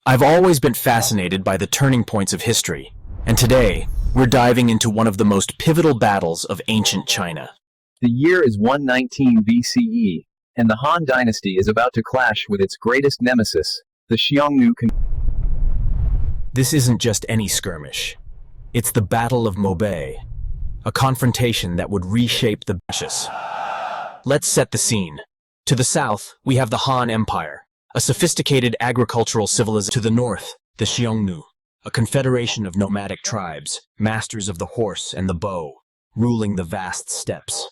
I've always been fascinated by the turning points of history, and today, we're diving into one of the most pivotal battles of ancient China. The year is 119 BCE, and the Han dynasty is about to clash with its greatest nemesis, the Xiongnu. This isn't just any skirmish. It's the Battle of Mobei, a confrontation that would reshape the Bashes. Let's set the scene. To the south, we have the Han Empire, a sophisticated agricultural civilization. To the north, the Xiongnu, a confederation of nomadic tribes, masters of the horse and the bow, ruling the vast steppes.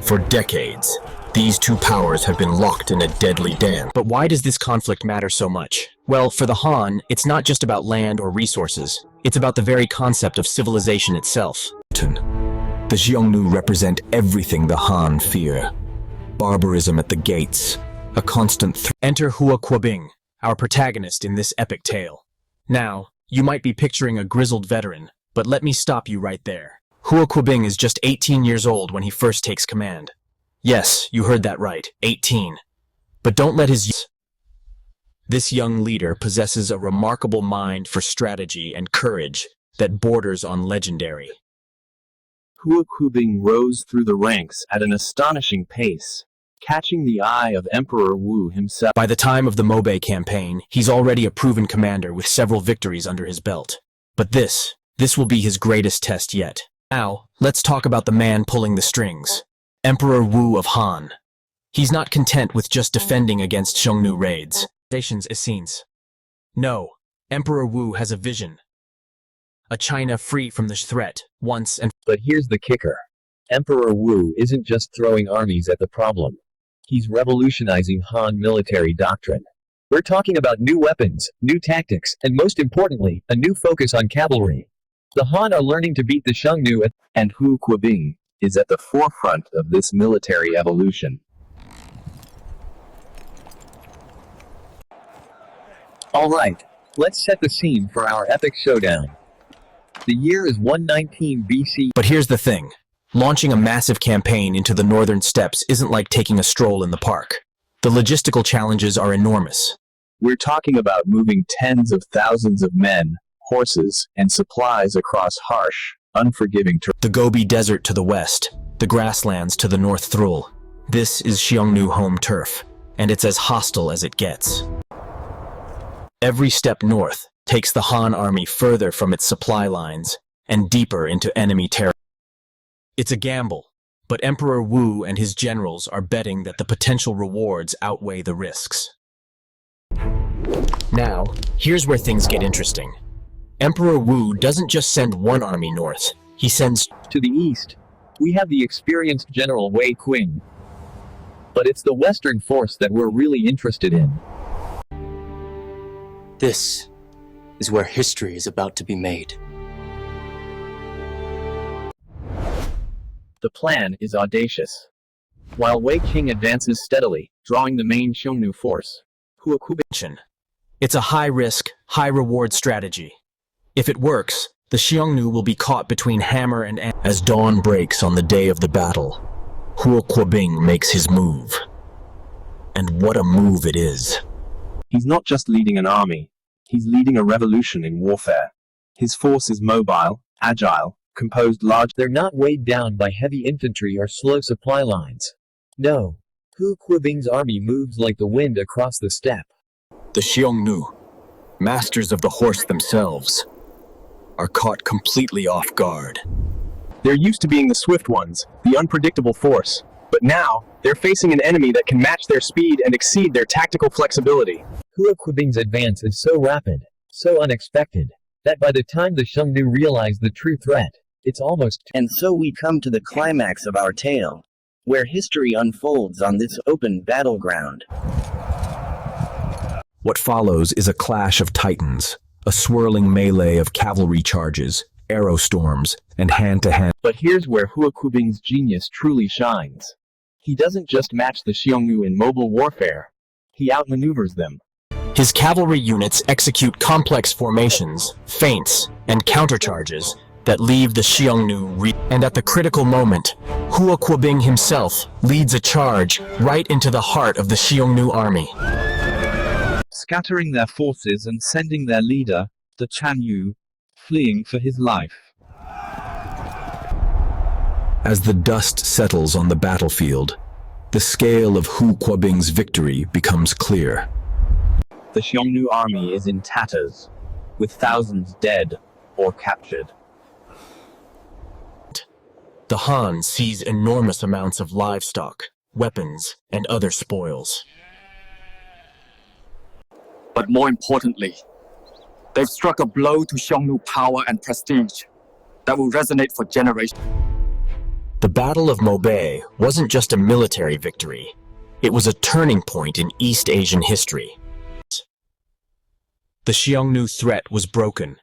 For decades, these two powers have been locked in a deadly dance. But why does this conflict matter so much? Well, for the Han, it's not just about land or resources. It's about the very concept of civilization itself. The Xiongnu represent everything the Han fear. Barbarism at the gates, a constant threat. Enter Huo Qubing, our protagonist in this epic tale. Now, you might be picturing a grizzled veteran, but let me stop you right there. Huo Qubing is just 18 years old when he first takes command. Yes, you heard that right, 18. But don't let This young leader possesses a remarkable mind for strategy and courage that borders on legendary. Huo Qubing rose through the ranks at an astonishing pace, catching the eye of Emperor Wu himself. By the time of the Mobei campaign, he's already a proven commander with several victories under his belt. But this will be his greatest test yet. Now, let's talk about the man pulling the strings. Emperor Wu of Han. He's not content with just defending against Xiongnu raids. No, Emperor Wu has a vision. A China free from this threat, once and... But here's the kicker. Emperor Wu isn't just throwing armies at the problem. He's revolutionizing Han military doctrine. We're talking about new weapons, new tactics, and most importantly, a new focus on cavalry. The Han are learning to beat the Xiongnu, and Huo Qubing is at the forefront of this military evolution. Alright, let's set the scene for our epic showdown. The year is 119 BC. But here's the thing. Launching a massive campaign into the northern steppes isn't like taking a stroll in the park. The logistical challenges are enormous. We're talking about moving tens of thousands of men, horses, and supplies across harsh, unforgiving terrain. The Gobi Desert to the west, the grasslands to the north Thrul. This is Xiongnu home turf, and it's as hostile as it gets. Every step north takes the Han army further from its supply lines and deeper into enemy territory. It's a gamble, but Emperor Wu and his generals are betting that the potential rewards outweigh the risks. Now, here's where things get interesting. Emperor Wu doesn't just send one army north, he sends... To the east, we have the experienced General Wei Qing. But it's the western force that we're really interested in. This is where history is about to be made. The plan is audacious. While Wei Qing advances steadily, drawing the main Xiongnu force, Huo Qubing... It's a high-risk, high-reward strategy. If it works, the Xiongnu will be caught between hammer and anvil. As dawn breaks on the day of the battle, Huo Qubing makes his move. And what a move it is. He's not just leading an army, he's leading a revolution in warfare. His force is mobile, agile, composed large. They're not weighed down by heavy infantry or slow supply lines. No, Huo Qubing's army moves like the wind across the steppe. The Xiongnu, masters of the horse themselves, are caught completely off guard. They're used to being the swift ones, the unpredictable force. But now, they're facing an enemy that can match their speed and exceed their tactical flexibility. Huo Qubing's advance is so rapid, so unexpected, that by the time the Xiongnu realize the true threat, it's almost... And so we come to the climax of our tale, where history unfolds on this open battleground. What follows is a clash of titans, a swirling melee of cavalry charges, arrow storms, and hand-to-hand. But here's where Huo Qubing's genius truly shines. He doesn't just match the Xiongnu in mobile warfare, he outmaneuvers them. His cavalry units execute complex formations, feints, and countercharges that leave the Xiongnu and at the critical moment, Huo Qubing himself leads a charge right into the heart of the Xiongnu army. scattering their forces and sending their leader, the Xiongnu, fleeing for his life. As the dust settles on the battlefield, the scale of Huo Qubing's victory becomes clear. The Xiongnu army is in tatters, with thousands dead or captured. The Han seize enormous amounts of livestock, weapons, and other spoils. But more importantly, they've struck a blow to Xiongnu power and prestige that will resonate for generations. The Battle of Mobei wasn't just a military victory. It was a turning point in East Asian history. The Xiongnu threat was broken,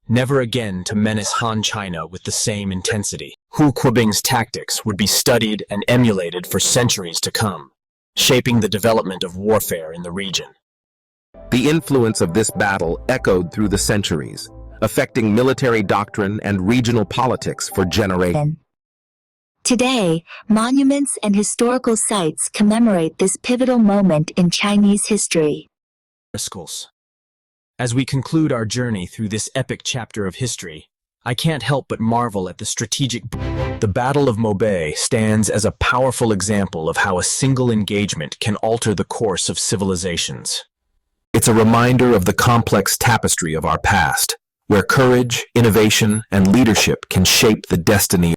never again to menace Han China with the same intensity. Huo Qubing's tactics would be studied and emulated for centuries to come, shaping the development of warfare in the region. The influence of this battle echoed through the centuries, affecting military doctrine and regional politics for generations. Today, monuments and historical sites commemorate this pivotal moment in Chinese history. As we conclude our journey through this epic chapter of history, I can't help but marvel at the strategic. The Battle of Mobei stands as a powerful example of how a single engagement can alter the course of civilizations. It's a reminder of the complex tapestry of our past, where courage, innovation, and leadership can shape the destiny